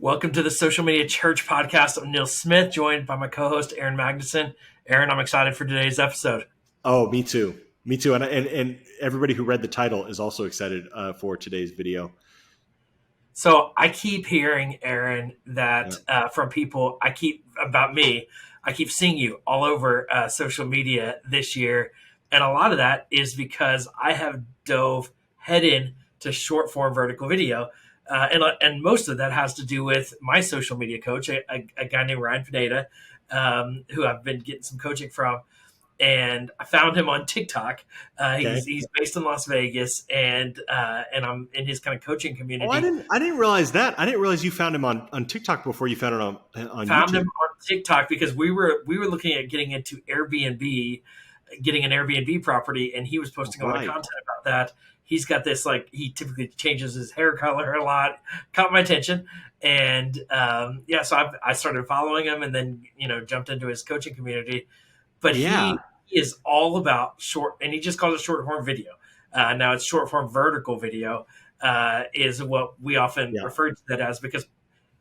Welcome to the Social Media Church podcast. I'm Neil Smith, joined by my co-host Aaron Magnuson. Aaron, I'm excited for today's episode. Oh, me too. Me too. And everybody who read the title is also excited for today's video. So I keep hearing, Aaron, that from people, I keep seeing you all over social media this year. And a lot of that is because I have dove head in to short form vertical video. And most of that has to do with my social media coach, a guy named Ryan Pineda, who I've been getting some coaching from. And I found him on TikTok. He's based in Las Vegas, and I'm in his kind of coaching community. Oh, I didn't realize that. I didn't realize you found him on TikTok before you found it on Found YouTube. him on TikTok because we were looking at getting into Airbnb, getting an Airbnb property, and he was posting a lot of content about that. He's got this, like, he typically changes his hair color a lot. Caught my attention, and so I started following him, and then jumped into his coaching community. But he is all about short, and he just calls it short form video. Now it's short form vertical video is what we often refer to that as, because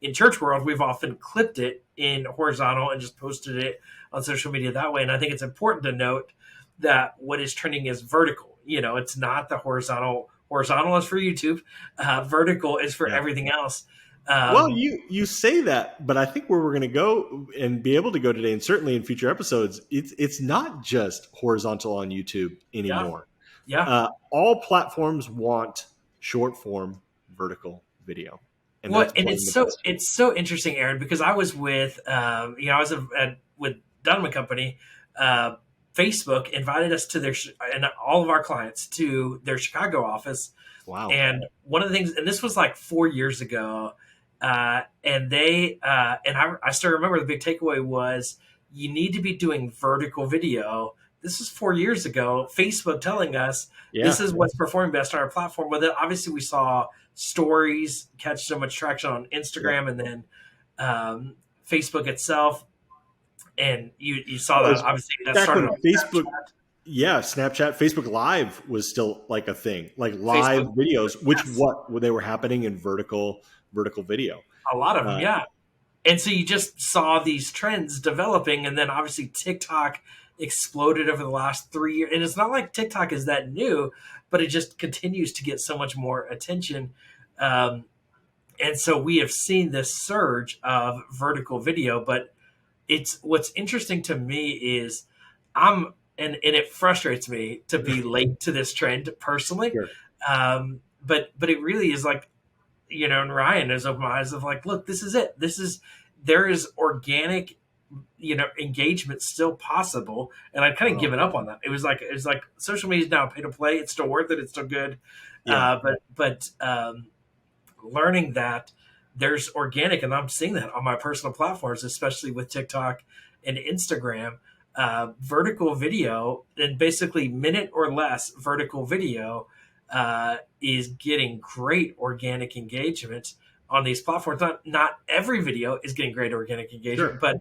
in church world, we've often clipped it in horizontal and just posted it on social media that way. And I think it's important to note that what is trending is vertical. It's not the horizontal. Horizontal is for YouTube. Vertical is for everything else. Well, you say that, but I think where we're going to go and be able to go today, and certainly in future episodes, it's not just horizontal on YouTube anymore. Yeah. All platforms want short form vertical video. And it's so interesting, Aaron, because I was with with Dunham and Company. Facebook invited us to and all of our clients to their Chicago office. Wow! And one of the things, and this was like 4 years ago. I still remember the big takeaway was you need to be doing vertical video. This was 4 years ago. Facebook telling us this is what's performing best on our platform. But then obviously we saw stories catch so much traction on Instagram and then Facebook itself. And you saw that obviously that started on Facebook. Snapchat, Facebook Live was still like a thing, like live videos, they were happening in vertical video. A lot of them, And so you just saw these trends developing, and then obviously TikTok exploded over the last 3 years. And it's not like TikTok is that new, but it just continues to get so much more attention. And so we have seen this surge of vertical video, but what's interesting to me is and it frustrates me to be late to this trend personally. Sure. But it really is like, and Ryan has opened my eyes of like, look, this is it. There is organic, engagement still possible. And I'd kind of given up on that. It was like social media is now pay to play. It's still worth it. It's still good. But learning that there's organic, and I'm seeing that on my personal platforms, especially with TikTok and Instagram, vertical video, and basically minute or less vertical video is getting great organic engagement on these platforms. Not every video is getting great organic engagement, but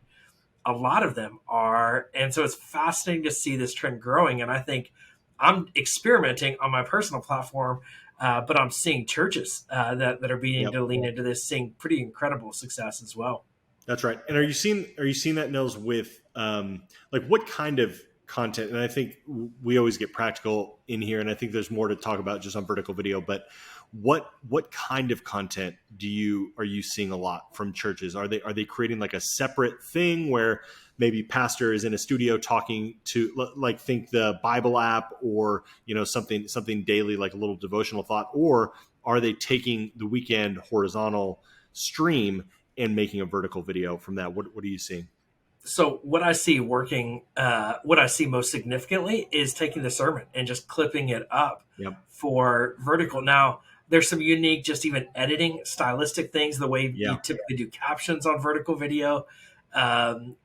a lot of them are. And so it's fascinating to see this trend growing. And I think I'm experimenting on my personal platform, but I'm seeing churches that are beginning to lean into this, seeing pretty incredible success as well. That's right. And are you seeing that, Nils, with like what kind of content? And I think we always get practical in here, and I think there's more to talk about just on vertical video, but what kind of content are you seeing a lot from churches? Are they creating like a separate thing where maybe pastor is in a studio talking to, like, think the Bible app, or something daily, like a little devotional thought, or are they taking the weekend horizontal stream and making a vertical video from that? What are you seeing? So what I see working, what I see most significantly is taking the sermon and just clipping it up for vertical. Now, there's some unique, just even editing, stylistic things. The way you typically do captions on vertical video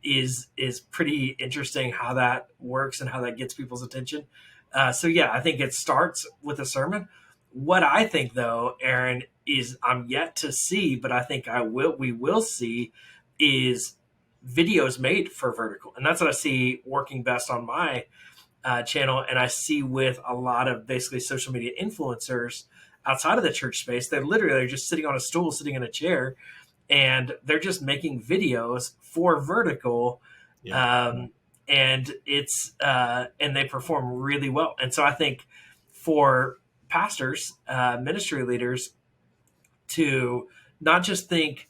is pretty interesting how that works and how that gets people's attention. I think it starts with a sermon. What I think, though, Aaron, is I'm yet to see, but I think we will see, is videos made for vertical. And that's what I see working best on my channel. And I see with a lot of basically social media influencers outside of the church space, they're just sitting on a stool, sitting in a chair, and they're just making videos for vertical. Yeah. Um, and and they perform really well. And so I think for pastors, ministry leaders, to not just think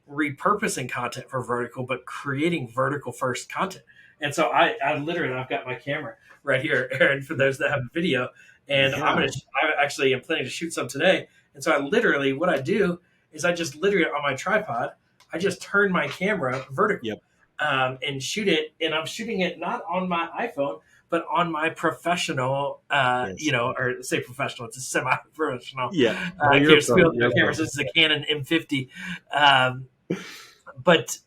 repurposing content for vertical, but creating vertical first content. And so I literally, I've got my camera right here, Aaron, for those that have video, and Yeah. I actually am planning to shoot some today. And so I literally, what I do is I just literally on my tripod, I just turn my camera vertical, Yep. and shoot it. And I'm shooting it not on my iPhone, but on my professional, Yes. or say professional, it's a semi-professional Yeah. No, you're a pro. You're a camera. pro. So it's a Canon M50. Um, but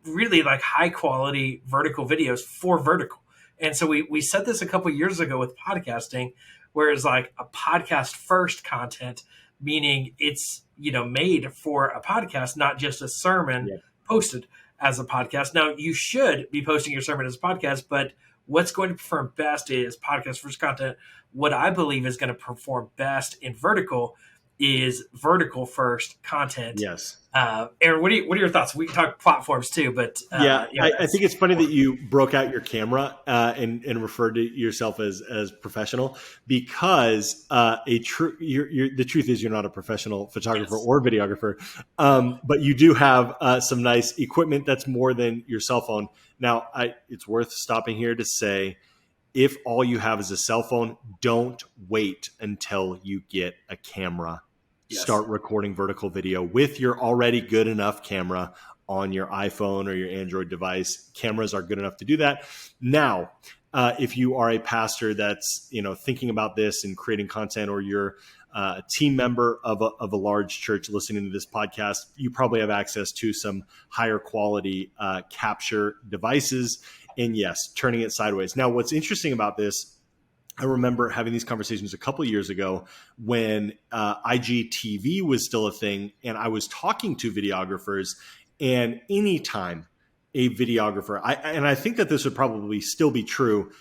really like high quality vertical videos for vertical. And so we said this a couple years ago with podcasting, where it's like a podcast first content, meaning it's made for a podcast, not just a sermon Yeah. posted as a podcast. Now you should be posting your sermon as a podcast, but what's going to perform best is podcast first content. What I believe is going to perform best in vertical is vertical first content. Yes. Aaron, what are your thoughts? We can talk platforms too, but Yeah, I think it's funny that you broke out your camera and referred to yourself as professional, because the truth is you're not a professional photographer yes, or videographer, but you do have some nice equipment that's more than your cell phone. Now, it's worth stopping here to say, if all you have is a cell phone, don't wait until you get a camera. yes, Start recording vertical video with your already good enough camera on your iPhone or your Android device. Cameras are good enough to do that. Now, if you are a pastor that's thinking about this and creating content, or you're a team member of a large church listening to this podcast, you probably have access to some higher quality capture devices. And yes, turning it sideways. Now, what's interesting about this, I remember having these conversations a couple of years ago when IGTV was still a thing, and I was talking to videographers. And anytime a videographer, and I think that this would probably still be true,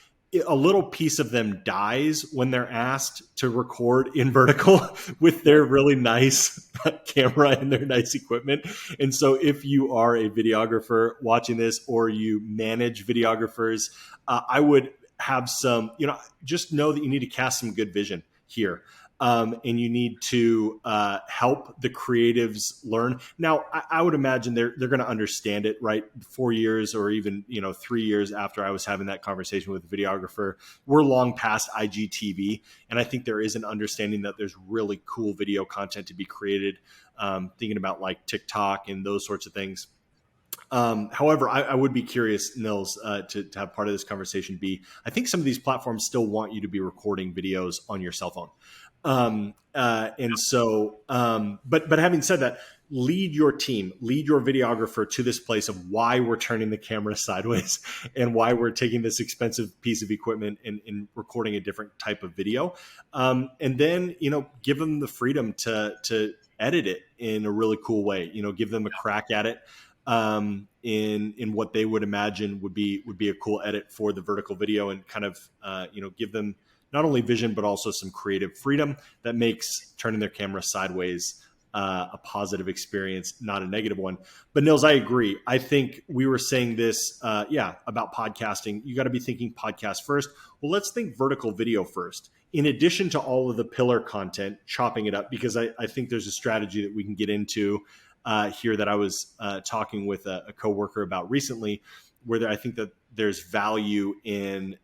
a little piece of them dies when they're asked to record in vertical with their really nice camera and their nice equipment. And so if you are a videographer watching this, or you manage videographers, I would have some, just know that you need to cast some good vision here. And you need to help the creatives learn. Now, I would imagine they're going to understand it, right? 4 years or even 3 years after I was having that conversation with the videographer, we're long past IGTV, and I think there is an understanding that there's really cool video content to be created. Thinking about like TikTok and those sorts of things. However, I would be curious, Nils, to have part of this conversation be, I think some of these platforms still want you to be recording videos on your cell phone. And so, but having said that, lead your team, lead your videographer to this place of why we're turning the camera sideways and why we're taking this expensive piece of equipment and recording a different type of video. And then, give them the freedom to edit it in a really cool way, give them a crack at it. In what they would imagine would be a cool edit for the vertical video, and kind of give them not only vision but also some creative freedom that makes turning their camera sideways a positive experience, not a negative one. But Nils, I agree. I think we were saying this, about podcasting. You got to be thinking podcast first. Well, let's think vertical video first. In addition to all of the pillar content, chopping it up, because I think there's a strategy that we can get into here that I was talking with a coworker about recently, where I think that there's value in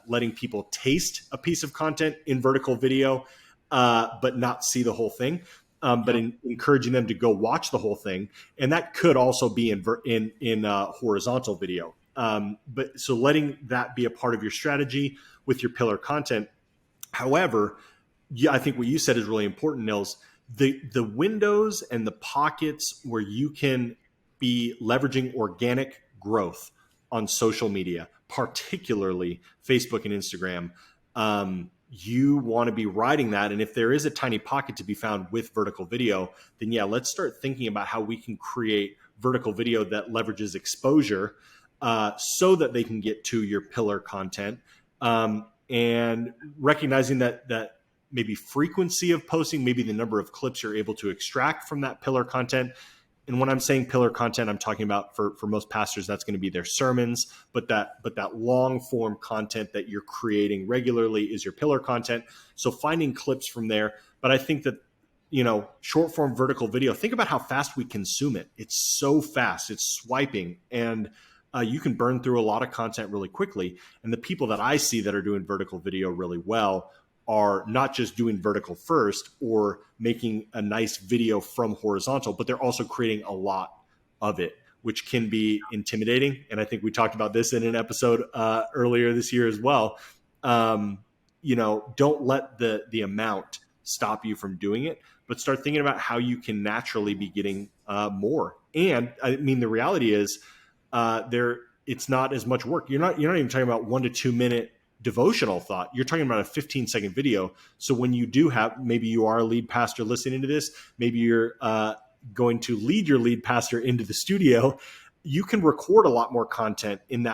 letting people taste a piece of content in vertical video, but not see the whole thing. But encouraging them to go watch the whole thing, and that could also be in horizontal video. But so letting that be a part of your strategy with your pillar content. However, I think what you said is really important, Nils. The windows and the pockets where you can be leveraging organic growth on social media, particularly Facebook and Instagram, you want to be riding that. And if there is a tiny pocket to be found with vertical video, then let's start thinking about how we can create vertical video that leverages exposure so that they can get to your pillar content, and recognizing that maybe frequency of posting, maybe the number of clips you're able to extract from that pillar content, and when I'm saying pillar content, I'm talking about for most pastors, that's going to be their sermons, but that long form content that you're creating regularly is your pillar content. So finding clips from there. But I think that, short form vertical video, think about how fast we consume it. It's so fast, it's swiping, and you can burn through a lot of content really quickly. And the people that I see that are doing vertical video really well are not just doing vertical first or making a nice video from horizontal, but they're also creating a lot of it, which can be intimidating. And I think we talked about this in an episode earlier this year as well. Don't let the amount stop you from doing it, but start thinking about how you can naturally be getting more. And I mean, the reality is it's not as much work. You're not even talking about 1 to 2 minute devotional thought. You're talking about a 15-second video. So when you do have, maybe you are a lead pastor listening to this, maybe you're going to lead your lead pastor into the studio, you can record a lot more content in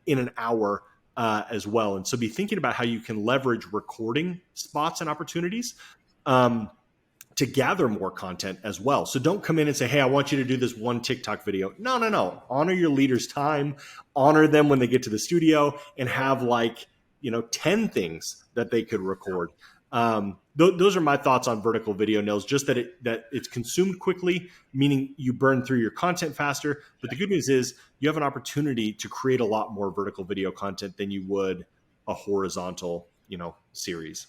an hour as well. And so be thinking about how you can leverage recording spots and opportunities to gather more content as well. So don't come in and say, hey, I want you to do this one TikTok video. No. Honor your leader's time, honor them when they get to the studio, and have 10 things that they could record. Those are my thoughts on vertical video, Nils, just that it's consumed quickly, meaning you burn through your content faster. But the good news is you have an opportunity to create a lot more vertical video content than you would a horizontal, series.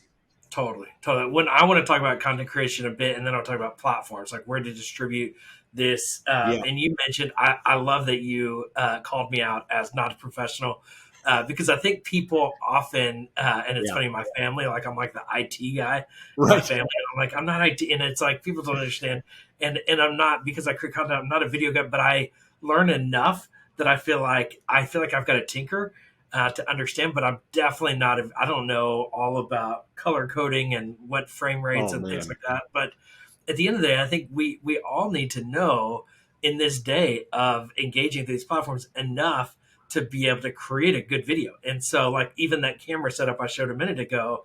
Totally. When I want to talk about content creation a bit, and then I'll talk about platforms, like where to distribute this. And you mentioned, I love that you called me out as not a professional, because I think people often, and it's funny, my family, I'm like the IT guy, right. My family, I'm like, I'm not IT. And it's like, people don't understand. And I'm not, because I create content, I'm not a video guy, but I learn enough that I feel like I've got to tinker to understand, but I'm definitely not. I don't know all about color coding and what frame rates and things like that. But at the end of the day, I think we all need to know in this day of engaging with these platforms enough to be able to create a good video. And so, even that camera setup I showed a minute ago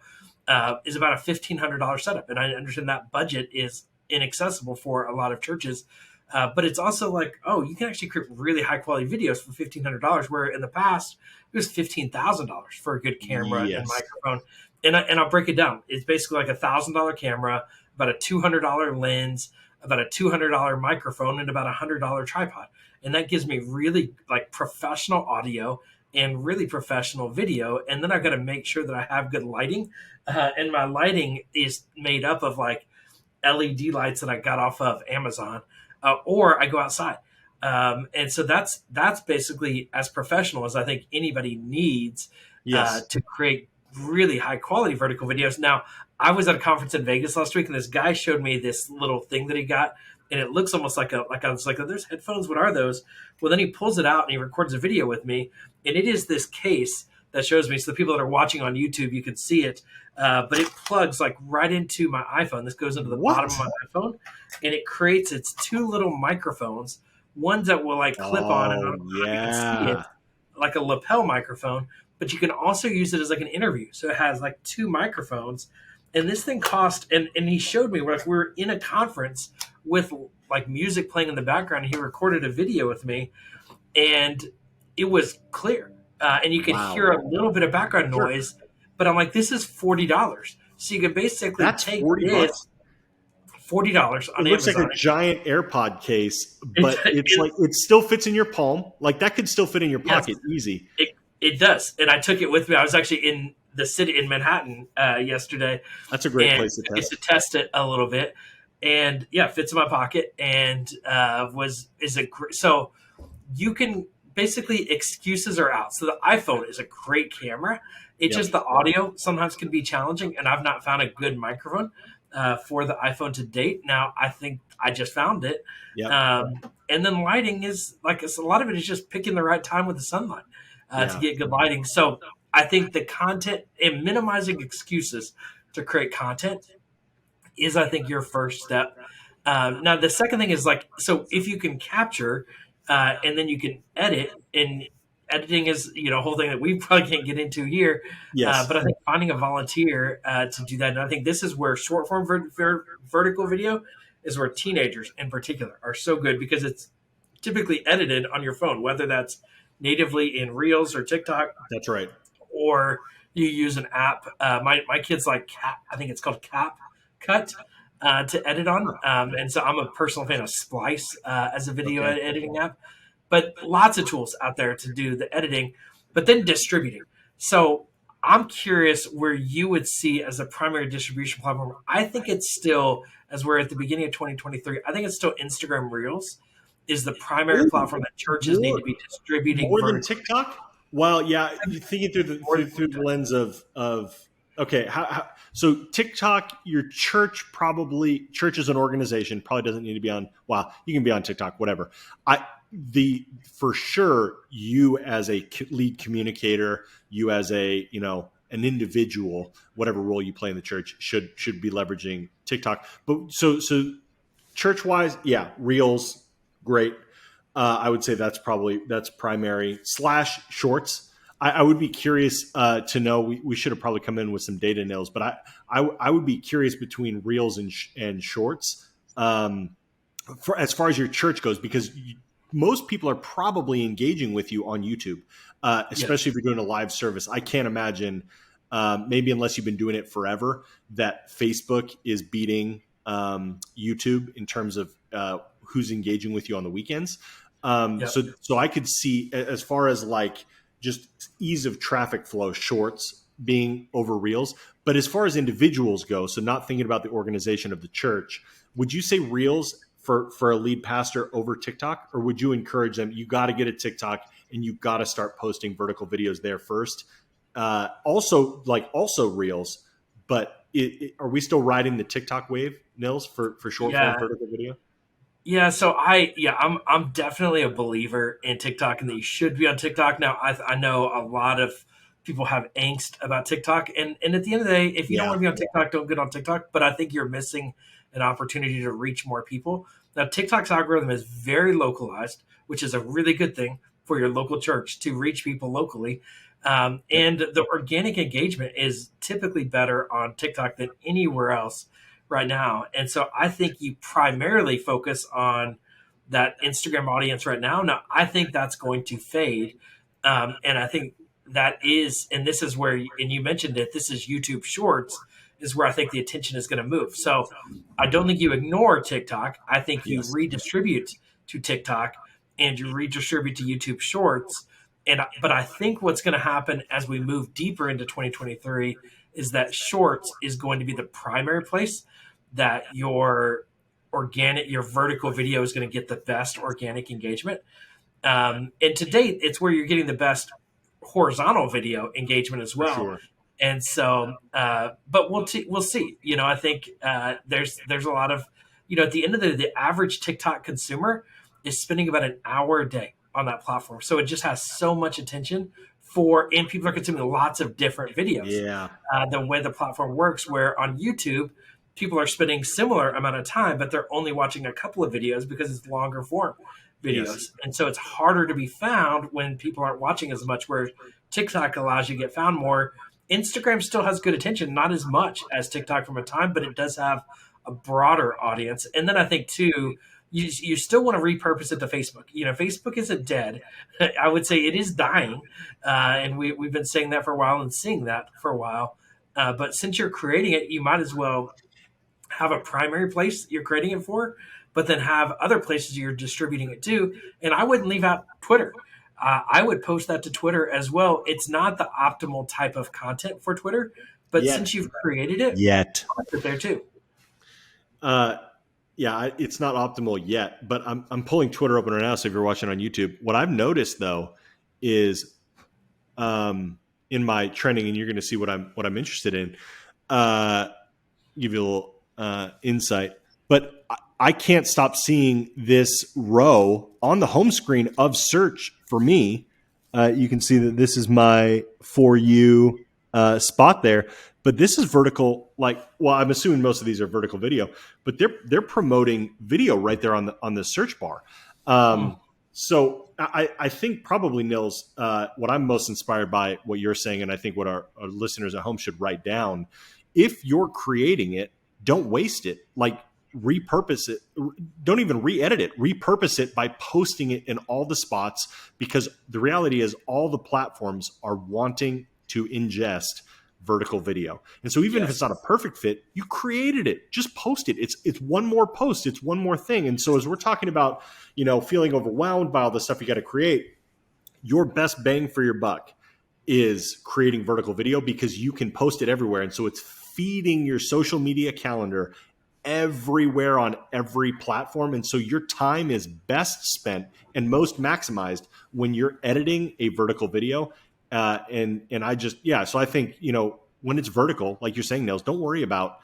is about a $1,500 setup, and I understand that budget is inaccessible for a lot of churches. But it's also you can actually create really high quality videos for $1,500, where in the past it was $15,000 for a good camera and microphone. And I'll break it down. It's basically like $1,000 camera, about a $200 lens, about a $200 microphone, and about a $100 tripod. And that gives me really professional audio and really professional video. And then I've got to make sure that I have good lighting. And my lighting is made up of LED lights that I got off of Amazon. Or I go outside. And so that's basically as professional as I think anybody needs to create really high quality vertical videos. Now, I was at a conference in Vegas last week, and this guy showed me this little thing that he got, and it looks almost I was like, oh, there's headphones. What are those? Well, then he pulls it out and he records a video with me, and it is this case that shows me. So the people that are watching on YouTube, you can see it, but it plugs right into my iPhone. This goes into the bottom of my iPhone, and it creates its two little microphones, ones that will clip on, and you can see it like a lapel microphone, but you can also use it as an interview. So it has two microphones, and this thing cost, and he showed me where we were in a conference with music playing in the background, and he recorded a video with me, and it was clear. And you could hear a little bit of background noise, but I'm like, this is $40. So you could basically take this $40 on Amazon. It looks like a giant AirPod case, but it still fits in your palm. That could still fit in your pocket easy. It does. And I took it with me. I was actually in the city in Manhattan yesterday. That's a great place to test. Just to test it a little bit. And it fits in my pocket, and so you can basically, excuses are out. So the iPhone is a great camera. It's just the audio sometimes can be challenging, and I've not found a good microphone for the iPhone to date. Now, I think I just found it. And then lighting is a lot of it is just picking the right time with the sunlight to get good lighting. So I think the content and minimizing excuses to create content is, I think, your first step. Now, the second thing is so if you can capture and then you can edit, and editing is a whole thing that we probably can't get into here. But I think finding a volunteer to do that, and I think this is where short form vertical video is where teenagers in particular are so good because it's typically edited on your phone, whether that's natively in Reels or TikTok, That's right. or you use an app. My kids like Cap, I think it's called Cap Cut to edit on, and so I'm a personal fan of Splice as a video Okay. editing app. But lots of tools out there to do the editing, but then distributing. So I'm curious where you would see as a primary distribution platform. I think it's still, as we're at the beginning of 2023, I think it's still Instagram Reels is the primary Ooh, platform that churches need more to be distributing more than vertically. TikTok. Well, yeah, you thinking through the More than through the TikTok. lens of okay, so TikTok, your church as an organization probably doesn't need to be on. Well, you can be on TikTok, whatever. I the for sure you as a lead communicator, you as a an individual, whatever role you play in the church should be leveraging TikTok. But so church wise, yeah, Reels, great. I would say that's primary slash shorts. I would be curious to know. We should have probably come in with some data nails, but I would be curious between reels and shorts for as far as your church goes, because most people are probably engaging with you on YouTube, Yes. especially if you're doing a live service. I can't imagine, maybe unless you've been doing it forever, that Facebook is beating YouTube in terms of who's engaging with you on the weekends. Yep. So I could see as far as like just ease of traffic flow, shorts being over reels. But as far as individuals go, so not thinking about the organization of the church, would you say reels for a lead pastor over TikTok, or would you encourage them? You got to get a TikTok and you got to start posting vertical videos there first. Also reels, but are we still riding the TikTok wave, Nils, for short form Yeah. vertical video? Yeah, so I'm definitely a believer in TikTok and that you should be on TikTok. Now I know a lot of people have angst about TikTok, and at the end of the day, if you don't Yeah, want to be on TikTok, don't get on TikTok. But I think you're missing an opportunity to reach more people. Now TikTok's algorithm is very localized, which is a really good thing for your local church to reach people locally. yep, And the organic engagement is typically better on TikTok than anywhere else right now. And so I think you primarily focus on that Instagram audience right now. Now, I think that's going to fade. And I think that is, and this is where, and you mentioned it, this is YouTube Shorts, is where I think the attention is going to move. So I don't think you ignore TikTok. I think you yes, redistribute to TikTok and you redistribute to YouTube Shorts. But I think what's going to happen as we move deeper into 2023 is that Shorts is going to be the primary place that your vertical video is going to get the best organic engagement. And to date, it's where you're getting the best horizontal video engagement as for well. sure. And so, but we'll see. I think there's a lot of, at the end of the average TikTok consumer is spending about an hour a day on that platform. So it just has so much attention and people are consuming lots of different videos. Yeah, The way the platform works, where on YouTube, people are spending similar amount of time, but they're only watching a couple of videos because it's longer form yes, videos. And so it's harder to be found when people aren't watching as much, where TikTok allows you to get found more. Instagram still has good attention, not as much as TikTok from a time, but it does have a broader audience. And then I think too, you still want to repurpose it to Facebook. Facebook isn't dead. I would say it is dying, and we've been saying that for a while and seeing that for a while. But since you're creating it, you might as well have a primary place you're creating it for, but then have other places you're distributing it to. And I wouldn't leave out Twitter. I would post that to Twitter as well. It's not the optimal type of content for Twitter, but yet, since you've created it, yet. put it there too. Uh, yeah, it's not optimal yet, but I'm pulling Twitter open right now. So if you're watching on YouTube, what I've noticed though is in my trending, and you're going to see what I'm interested in. Give you a little insight, but I can't stop seeing this row on the home screen of search for me. You can see that this is my For You spot there, but this is vertical. Well, I'm assuming most of these are vertical video, but they're promoting video right there on the search bar. Hmm. So I think probably, Nils, what I'm most inspired by what you're saying, and I think what our listeners at home should write down: if you're creating it, don't waste it. Like repurpose it. Don't even re-edit it, repurpose it by posting it in all the spots, because the reality is all the platforms are wanting to ingest vertical video. And so even if it's not a perfect fit, you created it, just post it. It's one more post, it's one more thing. And so as we're talking about, feeling overwhelmed by all the stuff you got to create, your best bang for your buck is creating vertical video, because you can post it everywhere. And so it's feeding your social media calendar everywhere on every platform. And so your time is best spent and most maximized when you're editing a vertical video. And I just, so I think, when it's vertical, like you're saying, Nils, don't worry about,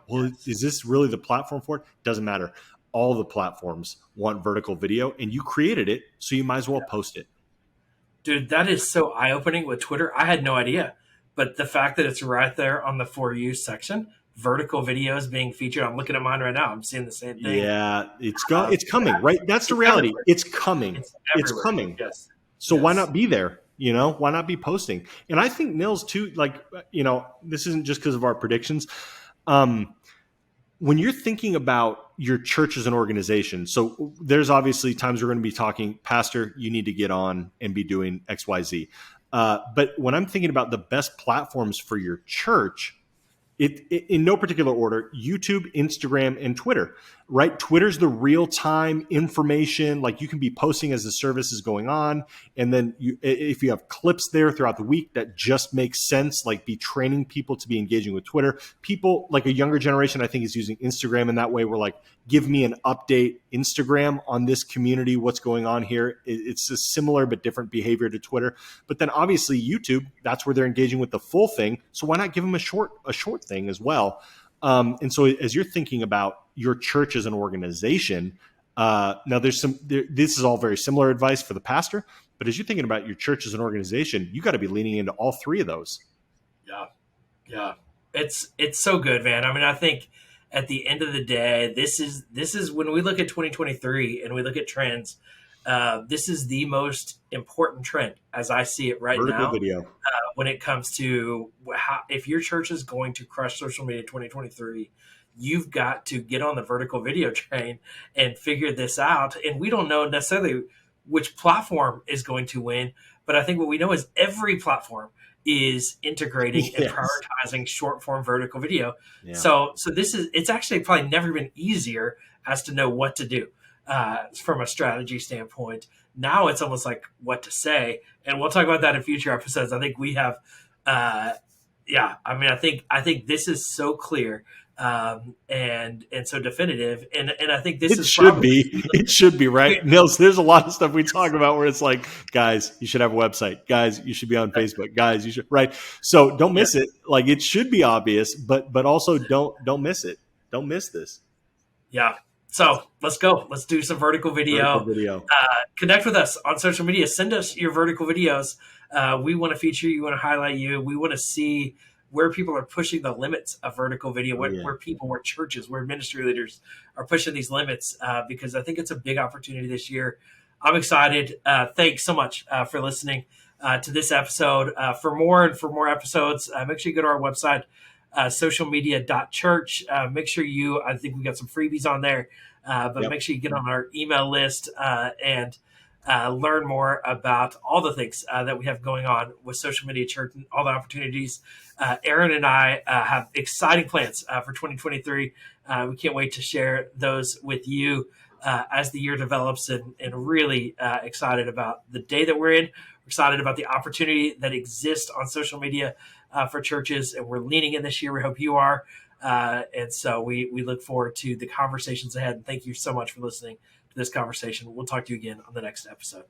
well, is this really the platform for it? Doesn't matter. All the platforms want vertical video, and you created it, so you might as well post it. Dude, that is so eye-opening with Twitter. I had no idea. But the fact that it's right there on the For You section, vertical videos being featured. I'm looking at mine right now. I'm seeing the same thing. Yeah, it's coming, right? That's the reality. Everywhere. It's coming. It's coming. Yes. So why not be there? Why not be posting? And I think, Nils, too, this isn't just because of our predictions. When you're thinking about your church as an organization, so there's obviously times we're going to be talking, Pastor, you need to get on and be doing X, Y, Z. But when I'm thinking about the best platforms for your church, it in no particular order, YouTube, Instagram, and Twitter, right? Twitter's the real-time information. Like, you can be posting as the service is going on. And then if you have clips there throughout the week that just makes sense, like be training people to be engaging with Twitter. People like a younger generation, I think, is using Instagram in that way. We're like, give me an update Instagram on this community, what's going on here. It's a similar but different behavior to Twitter. But then obviously YouTube, that's where they're engaging with the full thing. So why not give them a short thing as well? And so as you're thinking about your church as an organization, now this is all very similar advice for the pastor, but as you're thinking about your church as an organization, you got to be leaning into all three of those. Yeah. It's so good, man. I mean, I think at the end of the day, this is when we look at 2023 and we look at trends, this is the most important trend as I see it right vertical now. Video. When it comes to if your church is going to crush social media 2023, you've got to get on the vertical video train and figure this out. And we don't know necessarily which platform is going to win, but I think what we know is every platform is integrating and prioritizing short form vertical video. Yeah. So it's actually probably never been easier as to know what to do from a strategy standpoint. Now it's almost like what to say, and we'll talk about that in future episodes. I think we have, I think this is so clear and so definitive, and I think it should be right, Nils. There's a lot of stuff we talk about where it's like, guys, you should have a website, guys, you should be on Facebook, guys, you should, right? So don't miss it. Like, it should be obvious, but also don't miss it. Don't miss this. Yeah. So let's go. Let's do some vertical video. Connect with us on social media. Send us your vertical videos. We want to feature you. We want to highlight you. We want to see where people are pushing the limits of vertical video, where churches, where ministry leaders are pushing these limits, because I think it's a big opportunity this year. I'm excited. Thanks so much for listening to this episode. For more episodes, make sure you go to our website, socialmedia.church. Make sure I think we got some freebies on there, but make sure you get on our email list and learn more about all the things that we have going on with Social Media Church and all the opportunities. Aaron and I have exciting plans for 2023. We can't wait to share those with you as the year develops, and really excited about the day that we're in. We're excited about the opportunity that exists on social media for churches, and we're leaning in this year. We hope you are. And so we look forward to the conversations ahead. And thank you so much for listening to this conversation. We'll talk to you again on the next episode.